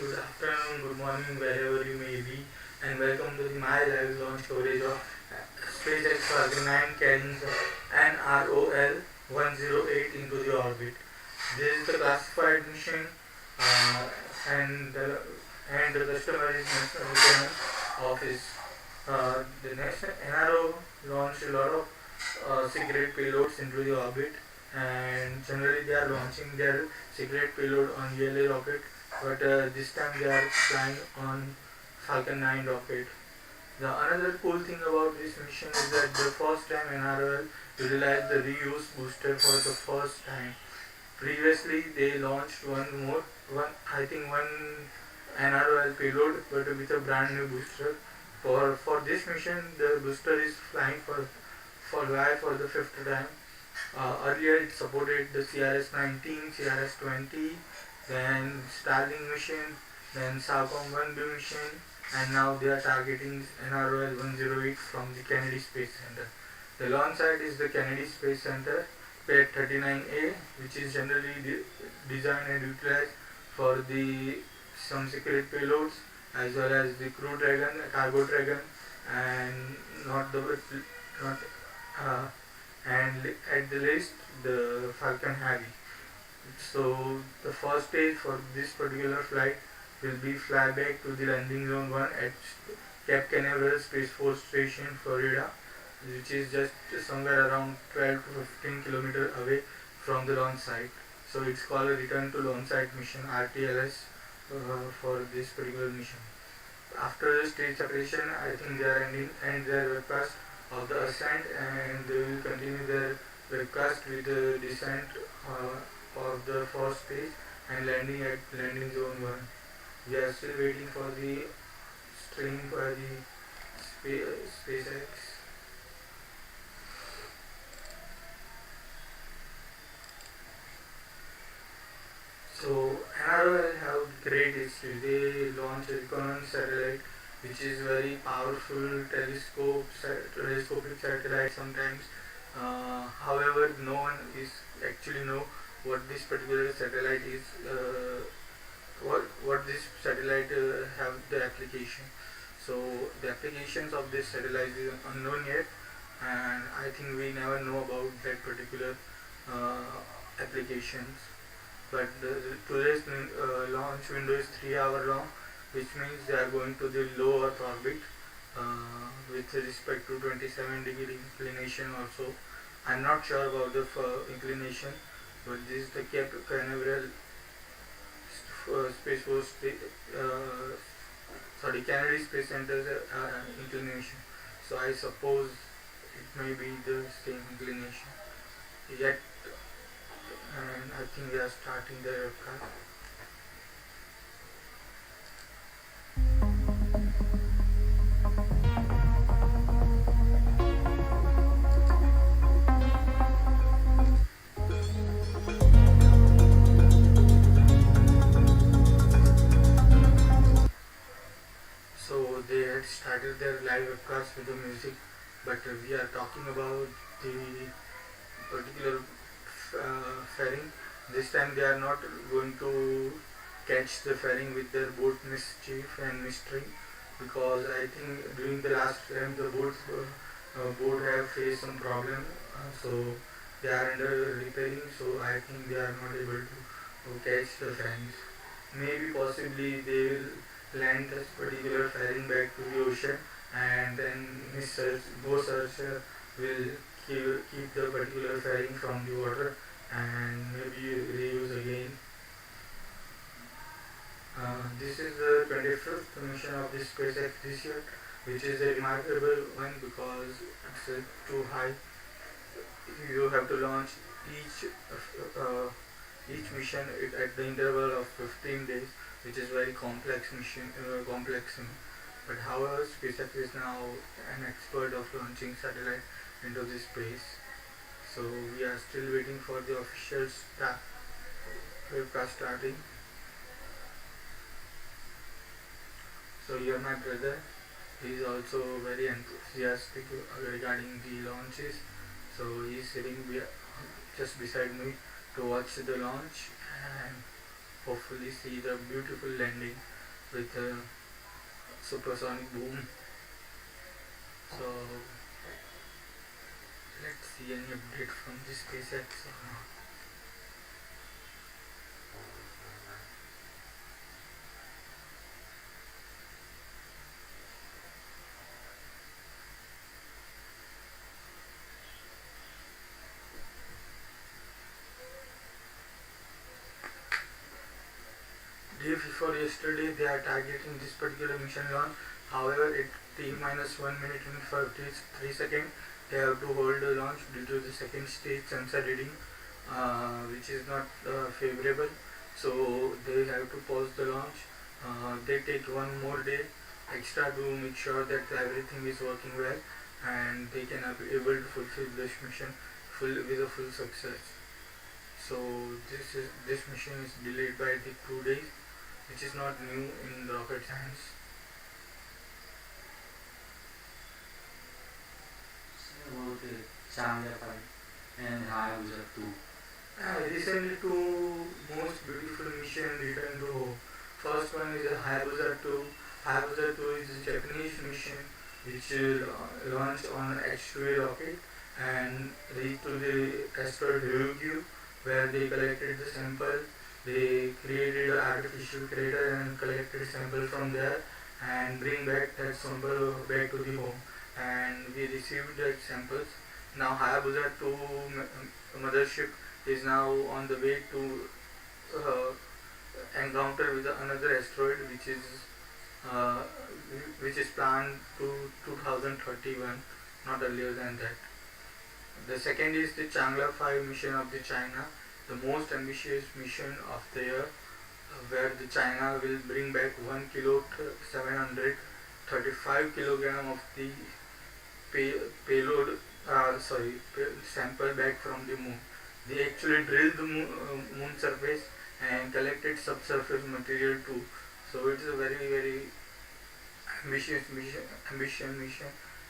good afternoon, good morning, wherever you may be, and welcome to the my live launch coverage of SpaceX Falcon 9 carrying the NROL-108 into the orbit. This is the classified mission, uh, and the customer is National Lieutenant Office. The next NRO launched a lot of secret payloads into the orbit, and generally they are launching their secret payload on ELA rocket, but this time they are flying on Falcon 9 rocket. The another cool thing about this mission is that the first time NRL utilized the reuse booster for the first time. Previously they launched one NROL payload, but with a brand new booster. For this mission, the booster is flying for live for the fifth time. Earlier it supported the CRS-19, CRS-20, then Starlink mission, then SAOCOM 1B mission, and now they are targeting NROL-108 from the Kennedy Space Center. The launch site is the Kennedy Space Center, Pad 39A, which is generally designed and utilized for the some secret payloads as well as the crew dragon, cargo dragon, and not the not uh, and at the least the Falcon Heavy. So the first stage for this particular flight will be flyback to the landing zone 1 at Cape Canaveral Space Force Station, Florida, which is just somewhere around 12 to 15 kilometers away from the launch site. So it's called a return to launch site mission, RTLS, for this particular mission. After the stage separation, I think they are end their webcast of the ascent, and they will continue their webcast with the descent of the first stage and landing at landing zone 1. We are still waiting for the stream for the SpaceX. So NRO have great history. They launched a Recon satellite, which is very powerful telescopic satellite sometimes. However, no one is actually know what this particular satellite is. What this satellite have the application. So the applications of this satellite is unknown yet, and I think we never know about that particular applications. But today's launch window is 3 hours long, which means they are going to the low Earth orbit with respect to 27-degree inclination also. I'm not sure about the inclination, but this is the Cape Canaveral Space Force Kennedy Space Center's inclination. So I suppose it may be the same inclination. Yet, and I think they are starting their webcast. So they had started their live webcast with the music, but we are talking about the particular fairing. This time they are not going to catch the fairing with their boat mischief and mystery, because I think during the last time the boat have faced some problem, so they are under repairing. So I think they are not able to catch the fairings. Maybe possibly they will land this particular fairing back to the ocean, and then Ghost Searcher will keep the particular fairing from the water and maybe reuse again. This is the 25th mission of this SpaceX this year, which is a remarkable one because it's too high. You have to launch each mission at the interval of 15 days, which is very complex mission. But however, SpaceX is now an expert of launching satellite into the space. So we are still waiting for the official webcast starting. So here my brother, he is also very enthusiastic regarding the launches. So he is sitting just beside me to watch the launch and hopefully see the beautiful landing with a supersonic boom. So let's see any update from the SpaceX or not. Day before yesterday, they are targeting this particular mission launch. However, at T-1 minute and 43 seconds, they have to hold the launch due to the second stage sensor reading, which is not favorable. So they have to pause the launch. They take one more day extra to make sure that everything is working well, and they can be able to fulfill this mission with a full success. So this mission is delayed by the 2 days, which is not new in rocket science. About the Canaveral and Hayabusa 2. Recently, two most beautiful missions returned to home. First one is a Hayabusa 2. Hayabusa 2 is a Japanese mission which launched on an H-2A rocket and reached to the asteroid Ryukyu, where they collected the sample. They created an artificial crater and collected sample from there and bring back that sample back to the home. And we received that samples. Now Hayabusa 2 mothership is now on the way to encounter with another asteroid, which is planned to 2031, not earlier than that. The second is the Chang'e 5 mission of the China, the most ambitious mission of the year, where the China will bring back 1 kilo 735 kilogram of the sample back from the moon. They actually drilled the moon surface and collected subsurface material too. So it is a very, very ambitious mission,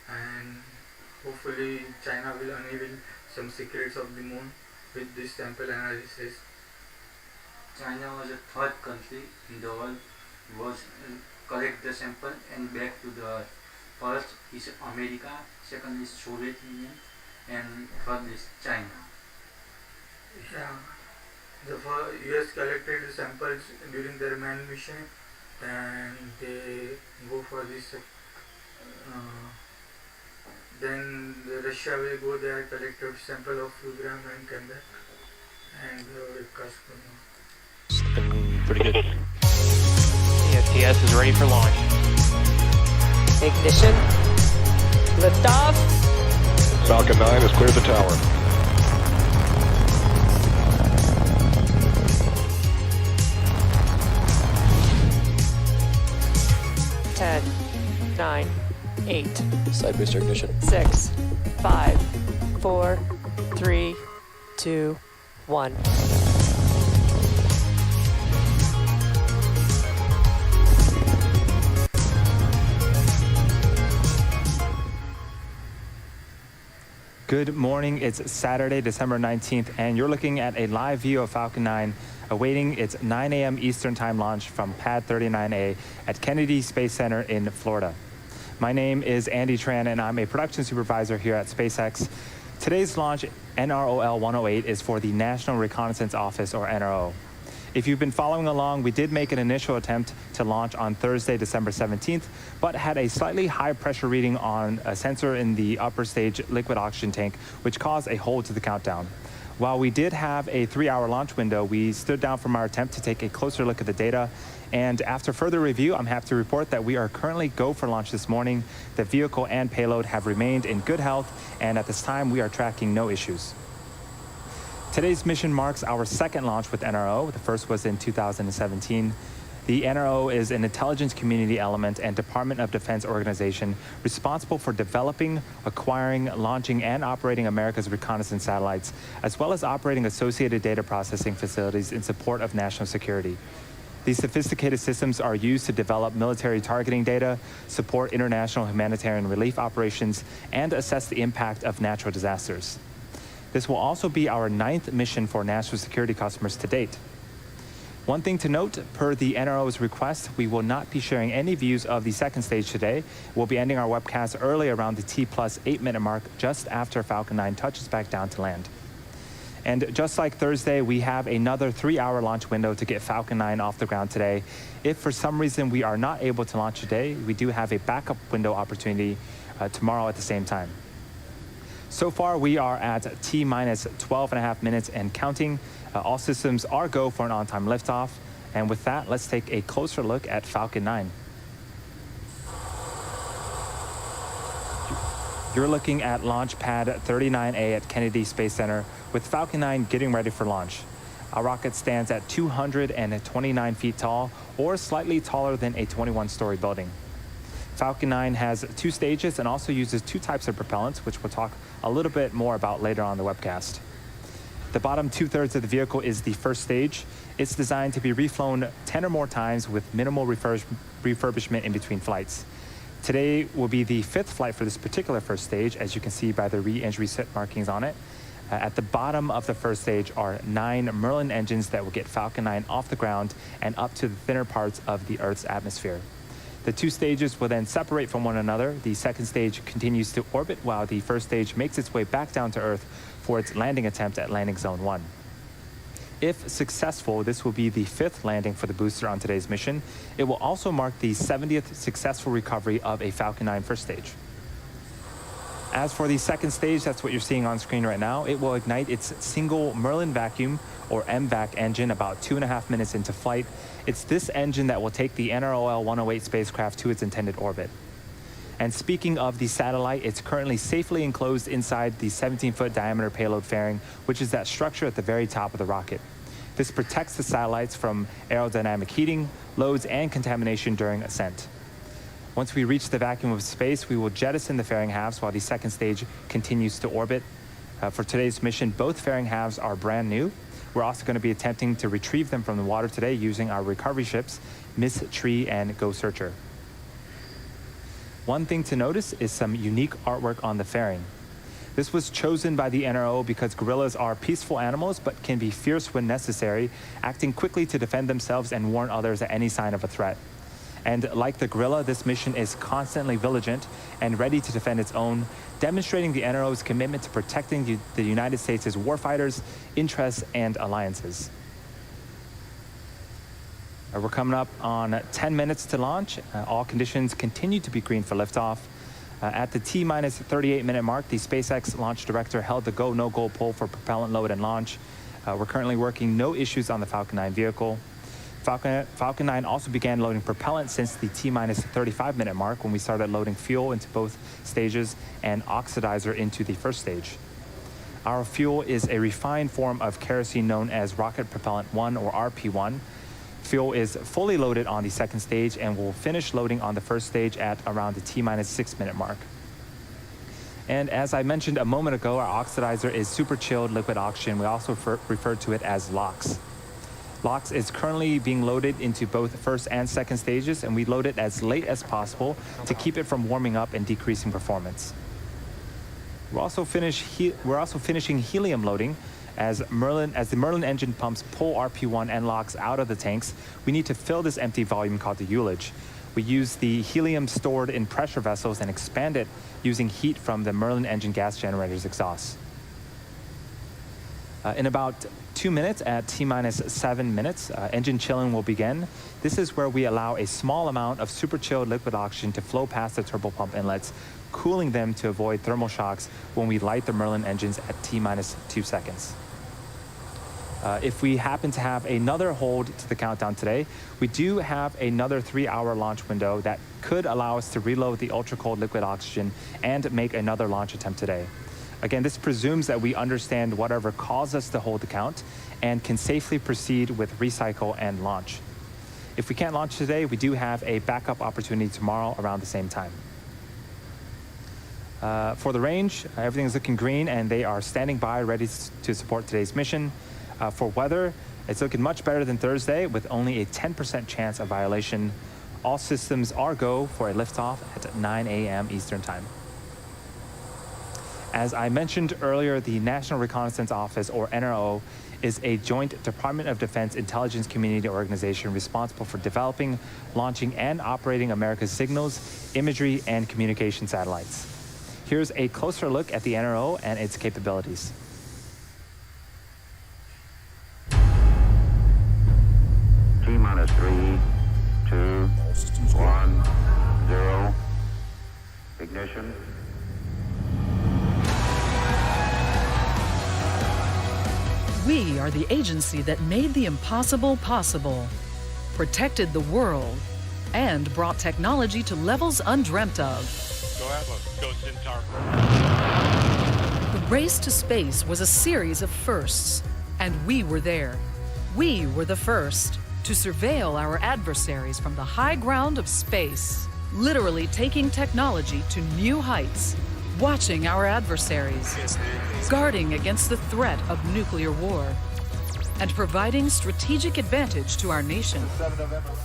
and hopefully China will unveil some secrets of the moon with this sample analysis. China was the third country in the world was collect the sample and back to the Earth. First is America, second is Soviet Union, and third is China. Yeah, the US collected the samples during their main mission, and they go for this. Then Russia will go there, collect a sample of few grams and come back, and webcast. Pretty good. The STS is ready for launch. Ignition. Liftoff. Falcon 9 has cleared the tower. Ten, 9, 8. Side booster ignition. 6, 5, 4, 3, 2, 1. Good morning. It's Saturday, December 19th, and you're looking at a live view of Falcon 9 awaiting its 9 a.m. Eastern Time launch from Pad 39A at Kennedy Space Center in Florida. My name is Andy Tran, and I'm a production supervisor here at SpaceX. Today's launch, NROL-108, is for the National Reconnaissance Office, or NRO. If you've been following along, we did make an initial attempt to launch on Thursday, December 17th, but had a slightly high pressure reading on a sensor in the upper stage liquid oxygen tank, which caused a hold to the countdown. While we did have a 3-hour launch window, we stood down from our attempt to take a closer look at the data. And after further review, I'm happy to report that we are currently go for launch this morning. The vehicle and payload have remained in good health, and at this time, we are tracking no issues. Today's mission marks our second launch with NRO. The first was in 2017. The NRO is an intelligence community element and Department of Defense organization responsible for developing, acquiring, launching, and operating America's reconnaissance satellites, as well as operating associated data processing facilities in support of national security. These sophisticated systems are used to develop military targeting data, support international humanitarian relief operations, and assess the impact of natural disasters. This will also be our 9th mission for national security customers to date. One thing to note, per the NRO's request, we will not be sharing any views of the second stage today. We'll be ending our webcast early around the T+8 minute mark, just after Falcon 9 touches back down to land. And just like Thursday, we have another 3-hour launch window to get Falcon 9 off the ground today. If for some reason we are not able to launch today, we do have a backup window opportunity tomorrow at the same time. So far, we are at T-minus 12.5 minutes and counting. All systems are go for an on-time liftoff. And with that, let's take a closer look at Falcon 9. You're looking at launch pad 39A at Kennedy Space Center, with Falcon 9 getting ready for launch. Our rocket stands at 229 feet tall, or slightly taller than a 21-story building. Falcon 9 has 2 stages and also uses 2 types of propellants, which we'll talk a little bit more about later on the webcast. The bottom 2/3 of the vehicle is the first stage. It's designed to be reflown 10 or more times with minimal refurbishment in between flights. Today will be the 5th flight for this particular first stage, as you can see by the re-entry set markings on it. At the bottom of the first stage are 9 Merlin engines that will get Falcon 9 off the ground and up to the thinner parts of the Earth's atmosphere. The 2 stages will then separate from one another. The second stage continues to orbit while the first stage makes its way back down to Earth for its landing attempt at Landing Zone 1. If successful, this will be the 5th landing for the booster on today's mission. It will also mark the 70th successful recovery of a Falcon 9 first stage. As for the second stage, that's what you're seeing on screen right now. It will ignite its single Merlin vacuum, or MVAC engine, about 2.5 minutes into flight. It's this engine that will take the NROL-108 spacecraft to its intended orbit. And speaking of the satellite, it's currently safely enclosed inside the 17-foot diameter payload fairing, which is that structure at the very top of the rocket. This protects the satellites from aerodynamic heating, loads, and contamination during ascent. Once we reach the vacuum of space, we will jettison the fairing halves while the second stage continues to orbit. For today's mission, both fairing halves are brand new. We're also going to be attempting to retrieve them from the water today using our recovery ships, Miss Tree and Go Searcher. One thing to notice is some unique artwork on the fairing. This was chosen by the NRO because gorillas are peaceful animals but can be fierce when necessary, acting quickly to defend themselves and warn others at any sign of a threat. And like the gorilla, this mission is constantly vigilant and ready to defend its own, demonstrating the NRO's commitment to protecting the United States' warfighters, interests, and alliances. We're coming up on 10 minutes to launch. All conditions continue to be green for liftoff. At the T-minus 38 minute mark, the SpaceX launch director held the go, no-go poll for propellant load and launch. We're currently working no issues on the Falcon 9 vehicle. Falcon 9 also began loading propellant since the T-minus 35 minute mark, when we started loading fuel into both stages and oxidizer into the first stage. Our fuel is a refined form of kerosene known as Rocket Propellant 1, or RP1. Fuel is fully loaded on the second stage and will finish loading on the first stage at around the T-minus 6 minute mark. And as I mentioned a moment ago, our oxidizer is super chilled liquid oxygen. We also refer to it as LOX. LOX is currently being loaded into both first and second stages, and we load it as late as possible to keep it from warming up and decreasing performance. We're also finishing helium loading. As the Merlin engine pumps pull RP1 and LOX out of the tanks, we need to fill this empty volume called the ullage. We use the helium stored in pressure vessels and expand it using heat from the Merlin engine gas generator's exhaust. In about 2 minutes, at T-minus 7 minutes, engine chilling will begin. This is where we allow a small amount of super chilled liquid oxygen to flow past the turbopump inlets, cooling them to avoid thermal shocks when we light the Merlin engines at T-minus 2 seconds. If we happen to have another hold to the countdown today, we do have another 3-hour launch window that could allow us to reload the ultra-cold liquid oxygen and make another launch attempt today. Again, this presumes that we understand whatever caused us to hold the count and can safely proceed with recycle and launch. If we can't launch today, we do have a backup opportunity tomorrow around the same time. For the range, everything is looking green and they are standing by ready to support today's mission. For weather, it's looking much better than Thursday with only a 10% chance of violation. All systems are go for a liftoff at 9 a.m. Eastern Time. As I mentioned earlier, the National Reconnaissance Office, or NRO, is a joint Department of Defense intelligence community organization responsible for developing, launching, and operating America's signals, imagery, and communication satellites. Here's a closer look at the NRO and its capabilities. T-minus 3, 2, 1, 0. Ignition. We are the agency that made the impossible possible, protected the world, and brought technology to levels undreamt of. Go Atlas. Go Centaur. The race to space was a series of firsts, and we were there. We were the first to surveil our adversaries from the high ground of space, literally taking technology to new heights, watching our adversaries, guarding against the threat of nuclear war, and providing strategic advantage to our nation.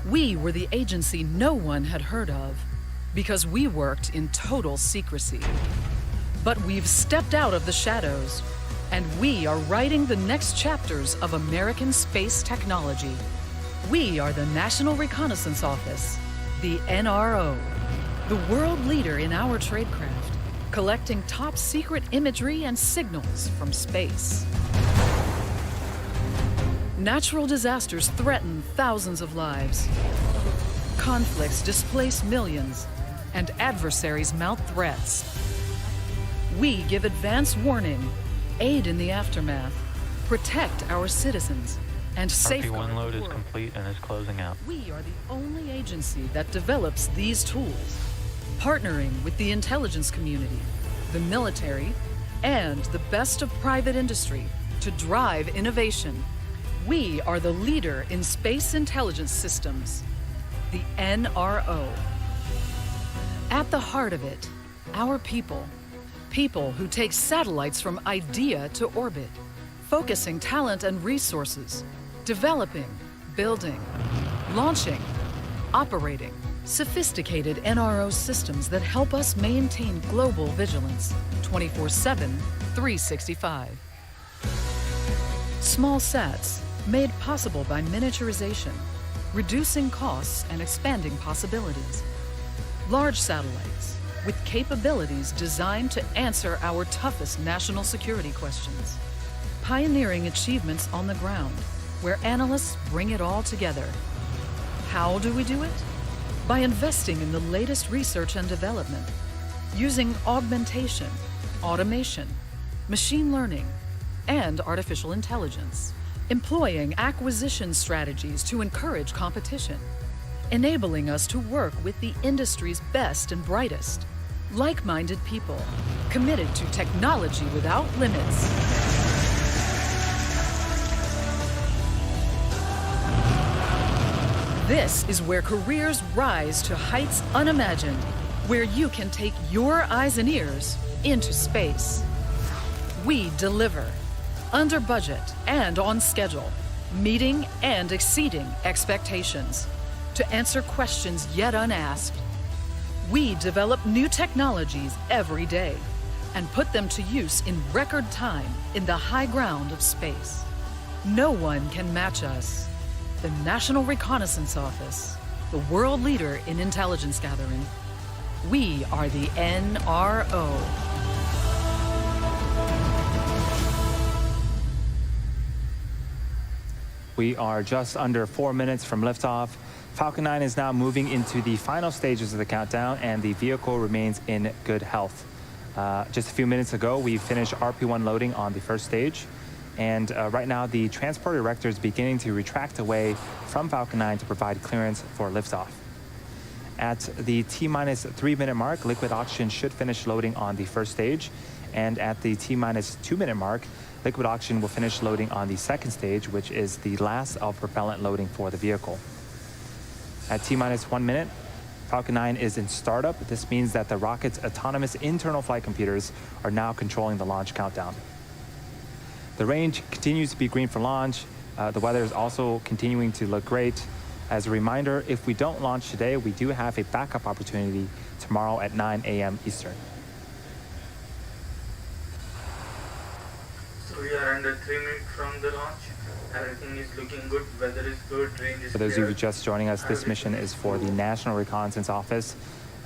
We were the agency no one had heard of, because we worked in total secrecy. But we've stepped out of the shadows, and we are writing the next chapters of American space technology. We are the National Reconnaissance Office, the NRO, the world leader in our tradecraft, collecting top secret imagery and signals from space. Natural disasters threaten thousands of lives. Conflicts displace millions, and adversaries mount threats. We give advance warning, aid in the aftermath, protect our citizens, and safeguard RP1 load the is world. complete and is closing out. We are the only agency that develops these tools, partnering with the intelligence community, the military, and the best of private industry to drive innovation. We are the leader in space intelligence systems, the NRO. At the heart of it, our people who take satellites from idea to orbit, focusing talent and resources, developing, building, launching, operating sophisticated NRO systems that help us maintain global vigilance 24/7, 365. Small sats made possible by miniaturization, reducing costs and expanding possibilities. Large satellites with capabilities designed to answer our toughest national security questions. Pioneering achievements on the ground, where analysts bring it all together. How do we do it? By investing in the latest research and development, using augmentation, automation, machine learning, and artificial intelligence, employing acquisition strategies to encourage competition, enabling us to work with the industry's best and brightest, like-minded people, committed to technology without limits. This is where careers rise to heights unimagined, where you can take your eyes and ears into space. We deliver, under budget and on schedule, meeting and exceeding expectations, to answer questions yet unasked. We develop new technologies every day and put them to use in record time in the high ground of space. No one can match us. The National Reconnaissance Office, the world leader in intelligence gathering. We are the NRO. We are just under 4 minutes from liftoff. Falcon 9 is now moving into the final stages of the countdown, and the vehicle remains in good health. Just a few minutes ago, we finished RP1 loading on the first stage, and right now the transport erector is beginning to retract away from Falcon 9 to provide clearance for liftoff. At the T-minus 3 minute mark, liquid oxygen should finish loading on the first stage, and at the T-minus 2 minute mark, liquid oxygen will finish loading on the second stage, which is the last of propellant loading for the vehicle. At T-minus 1 minute, Falcon 9 is in startup. This means that the rocket's autonomous internal flight computers are now controlling the launch countdown. The range continues to be green for launch. The weather is also continuing to look great. As a reminder, if we don't launch today, we do have a backup opportunity tomorrow at 9 a.m. Eastern. are under 3 minutes from the launch. Everything is looking good. Weather is good. Range is For those of you clear. just joining us, this mission is for the National Reconnaissance Office.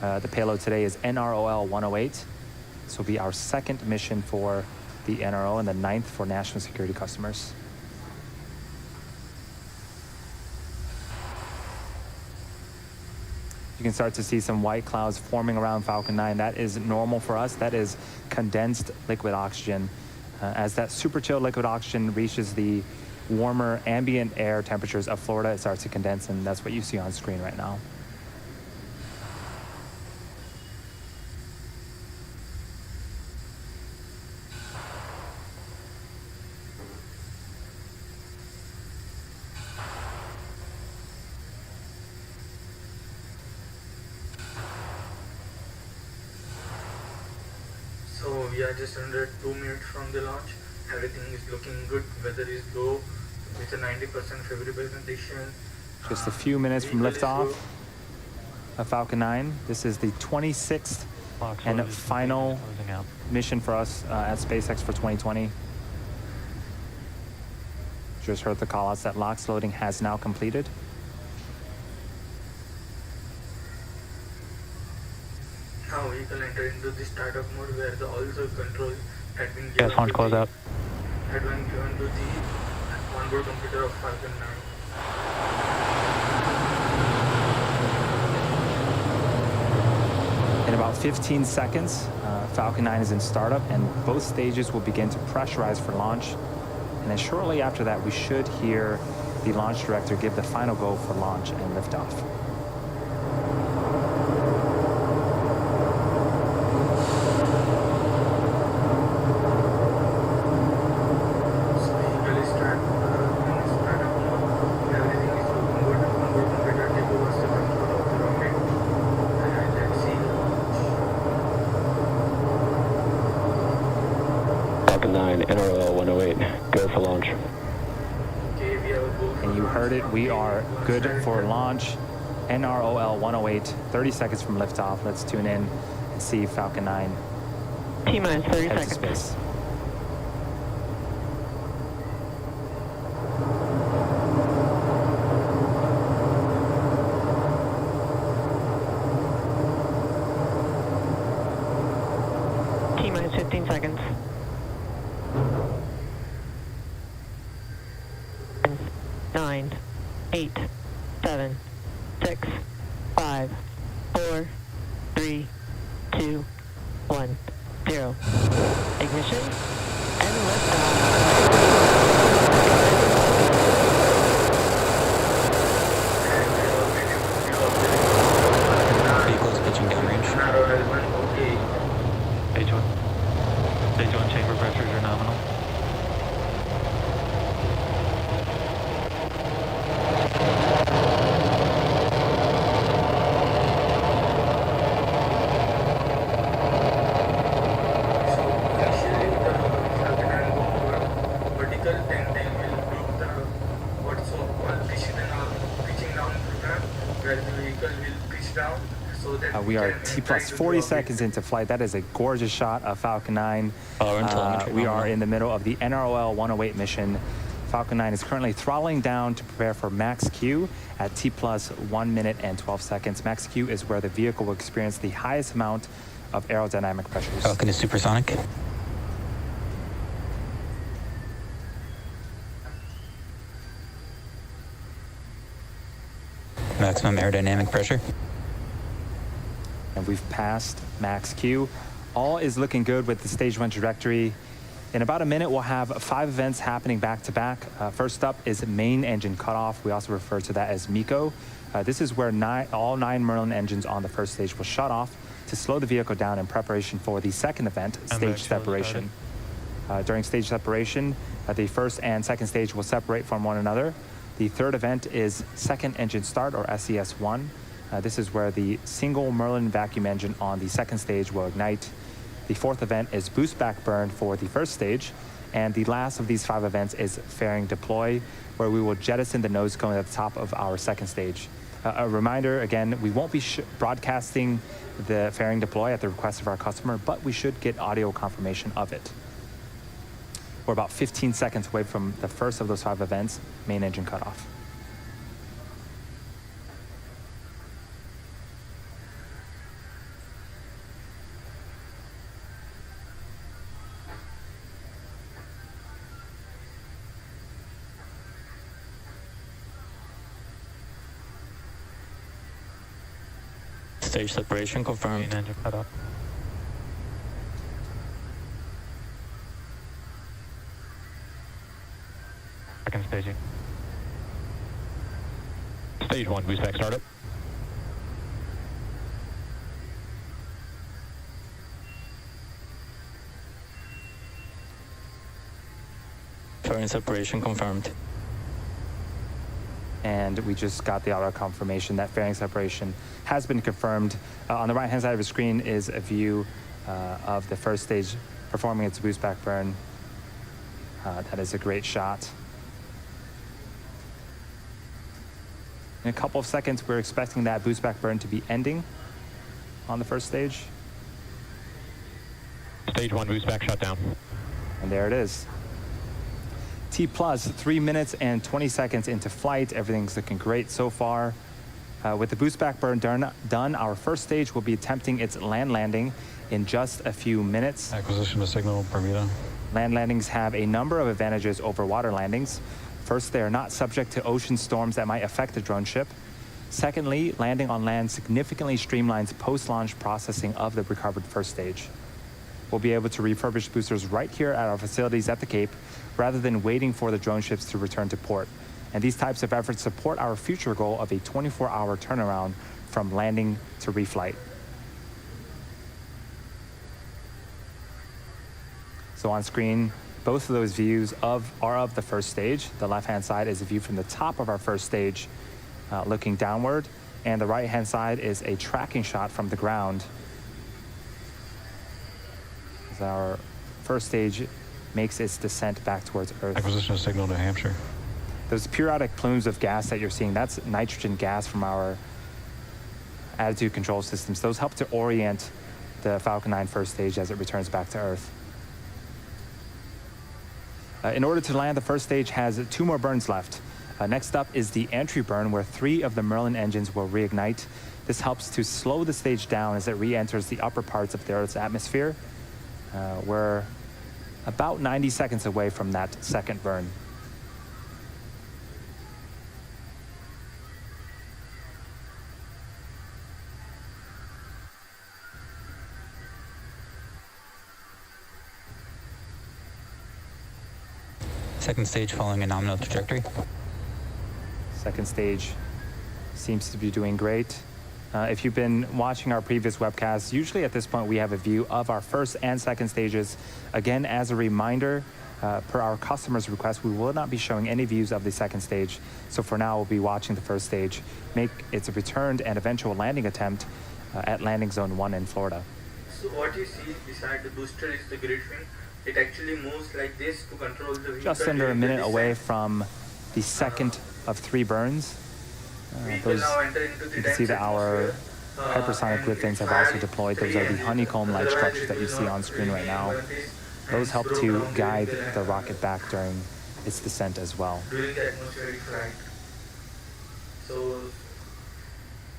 The payload today is NROL-108. This will be our second mission for the NRO and the 9th for national security customers. You can start to see some white clouds forming around Falcon 9. That is normal for us. That is condensed liquid oxygen. As that super chilled liquid oxygen reaches the warmer ambient air temperatures of Florida, it starts to condense, and that's what you see on screen right now. So we are just under 2 minutes from the launch. Everything is looking good. Weather is low. It's a 90% favorable condition. Just a few minutes from Vehicle is liftoff low. of Falcon 9. This is the 26th and final mission for us at SpaceX for 2020. Just heard the call outs that LOX loading has now completed. Now vehicle enter into the startup mode where the also control had been Yes, given launch to close the, out. had been given to the onboard computer of Falcon 9. In about 15 seconds, Falcon 9 is in startup, and both stages will begin to pressurize for launch. And then shortly after that, we should hear the launch director give the final go for launch and liftoff. So vehicle is startup mode. Everything is looking good. Onboard computer take over the control of the rocket. And let's see the launch. Falcon 9, NROL-108, go for launch. Okay, we have a go for And you launch. heard it, we are good for launch. NROL-108, 30 seconds from liftoff. Let's tune in and see Falcon 9 T-minus 30 head to seconds. space. T-minus 15 seconds. 9, 8, 7, 6, 5, 4, 3, 2, 1, 0. Ignition and liftoff. Vehicles pitching downrange. Okay. Stage 1 chamber pressures are nominal. Initially the Falcon 9 go vertical, then they will do the what's called pitching down program, where the vehicle will pitch down so that We are can T enter plus into the 40 orbit. seconds into flight. That is a gorgeous shot of Falcon 9. Telemetry We nominal. are in the middle of the NROL-108 mission. Falcon 9 is currently throttling down to prepare for max Q at T plus 1 minute and 12 seconds. Max Q is where the vehicle will experience the highest amount of aerodynamic pressures. Falcon is supersonic. Maximum aerodynamic pressure. And we've passed max Q. All is looking good with the stage 1 trajectory. In about a minute, we'll have 5 events happening back to back. First up is main engine cutoff. We also refer to that as MECO. This is where all 9 Merlin engines on the first stage will shut off to slow the vehicle down in preparation for the second event, stage separation. During stage separation, the first and second stage will separate from one another. The third event is second engine start, or SES1. This is where the single Merlin vacuum engine on the second stage will ignite. The fourth event is boost back burn for the first stage. And the last of these 5 events is fairing deploy, where we will jettison the nose cone at the top of our second stage. A reminder, again, we won't be broadcasting the fairing deploy at the request of our customer, but we should get audio confirmation of it. We're about 15 seconds away from the first of those 5 events, main engine cutoff. Stage separation confirmed. Main engine cut off. Second staging. Stage 1 boost back startup. Fairing separation confirmed. And we just got the auto confirmation that fairing separation has been confirmed. On the right-hand side of the screen is a view of the first stage performing its boost back burn. That is a great shot. In a couple of seconds, we're expecting that boost back burn to be ending on the first stage. Stage 1 boost back shut down. And there it is. T plus 3 minutes and 20 seconds into flight. Everything's looking great so far. With the boost back burn done, our first stage will be attempting its land landing in just a few minutes. Acquisition of signal, Bermuda. Land landings have a number of advantages over water landings. First, they are not subject to ocean storms that might affect the drone ship. Secondly, landing on land significantly streamlines post-launch processing of the recovered first stage. We'll be able to refurbish boosters right here at our facilities at the Cape, rather than waiting for the drone ships to return to port. And these types of efforts support our future goal of a 24-hour turnaround from landing to reflight. So on screen, both of those views are of the first stage. The left-hand side is a view from the top of our first stage, looking downward, and the right-hand side is a tracking shot from the ground. As our first stage makes its descent back towards Earth. Acquisition of signal, New Hampshire. Those periodic plumes of gas that you're seeing, that's nitrogen gas from our attitude control systems. Those help to orient the Falcon 9 first stage as it returns back to Earth. In order to land, the first stage has 2 more burns left. Next up is the entry burn, where 3 of the Merlin engines will reignite. This helps to slow the stage down as it re-enters the upper parts of the Earth's atmosphere. We're about 90 seconds away from that second burn. Second stage following a nominal trajectory. Second stage seems to be doing great. If you've been watching our previous webcasts, usually at this point we have a view of our first and second stages. Again, as a reminder, per our customer's request, we will not be showing any views of the second stage. So for now, we'll be watching the first stage make its returned and eventual landing attempt at landing zone 1 in Florida. So what you see beside the booster is the grid wing. It actually moves like this to control the vehicle. Just under a minute away from the second of 3 burns. You can see that our hypersonic grid fins have also deployed. Those are the honeycomb-like structures that you see on screen right now. Those help to guide the rocket back during its descent as well. During the atmospheric flight. So,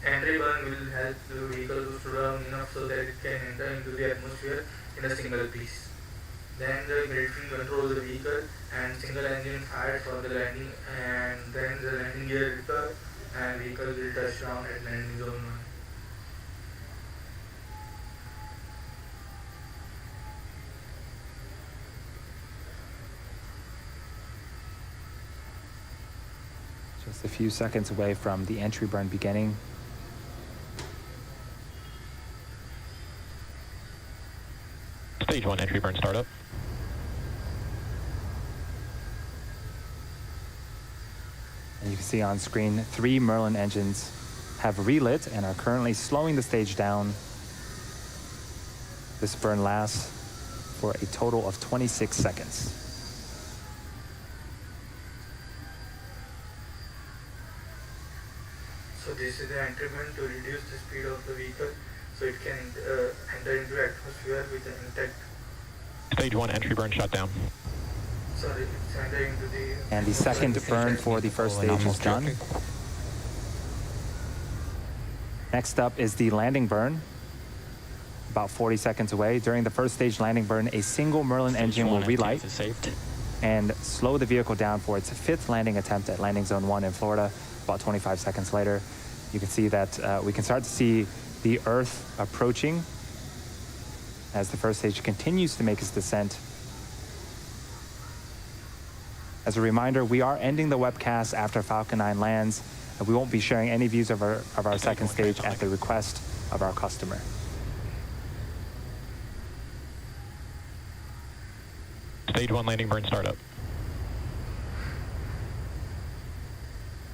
entry burn will help the vehicle to slow down enough so that it can enter into the atmosphere in a single piece. Then the grid wing controls the vehicle and single engine fired for the landing, and then the landing gear recovered and vehicle will touch down at landing zone 1. Just a few seconds away from the entry burn beginning. Stage 1 entry burn startup. And you can see on screen 3 Merlin engines have relit and are currently slowing the stage down. This burn lasts for a total of 26 seconds. So this is the entry burn to reduce the speed of the vehicle so it can enter into atmosphere with an intact. Stage 1 entry burn shut down. Sorry, it's entering into the... And the second burn for the first stage is done. Next up is the landing burn, about 40 seconds away. During the first stage landing burn, a single Merlin engine will relight and slow the vehicle down for its fifth landing attempt at landing zone 1 in Florida. About 25 seconds later, you can see that we can start to see the Earth approaching as the first stage continues to make its descent. As a reminder, we are ending the webcast after Falcon 9 lands. We won't be sharing any views of our second stage at the request of our customer. Stage 1 landing burn startup.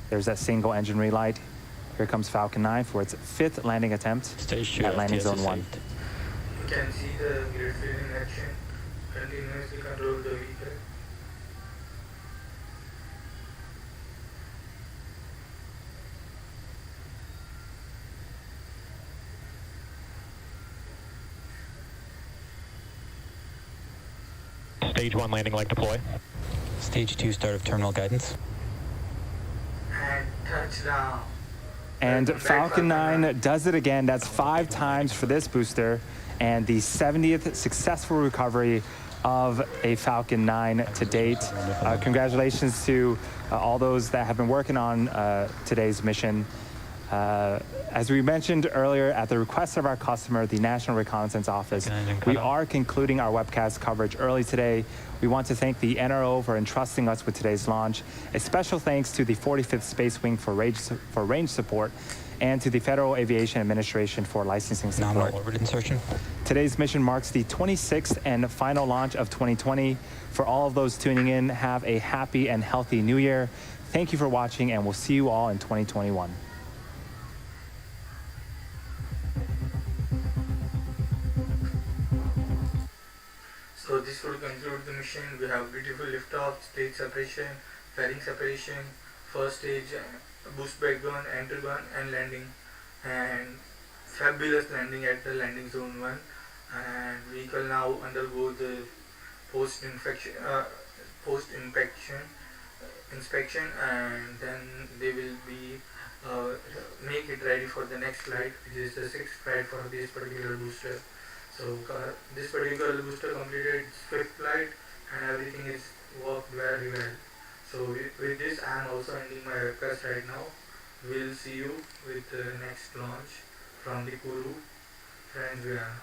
There's that single engine relight. Here comes Falcon 9 for its fifth landing attempt at landing zone 1. You can see the grid field in action. Continuously control the vehicle. Stage 1 landing leg deploy. Stage 2 start of terminal guidance. And touchdown. And Falcon 9 does it again. That's 5 times for this booster, and the 70th successful recovery of a Falcon 9 to date. Congratulations to all those that have been working on today's mission. As we mentioned earlier, at the request of our customer, the National Reconnaissance Office, we are concluding our webcast coverage early today. We want to thank the NRO for entrusting us with today's launch. A special thanks to the 45th Space Wing for range support, and to the Federal Aviation Administration for licensing support. Nominal orbit insertion. Today's mission marks the 26th and final launch of 2020. For all of those tuning in, have a happy and healthy new year. Thank you for watching, and we'll see you all in 2021. So this will conclude the mission. We have beautiful liftoff, stage separation, fairing separation, first stage boost back burn, enter burn, and landing, and fabulous landing at the landing zone 1. And vehicle now undergo the post-inspection, inspection, and then they will be make it ready for the next flight, which is the 6th flight for this particular booster. So this particular booster completed its 5th flight, and everything is worked very well. So with this, I am also ending my webcast right now. We'll see you with the next launch from the Kuru Friends Guyana.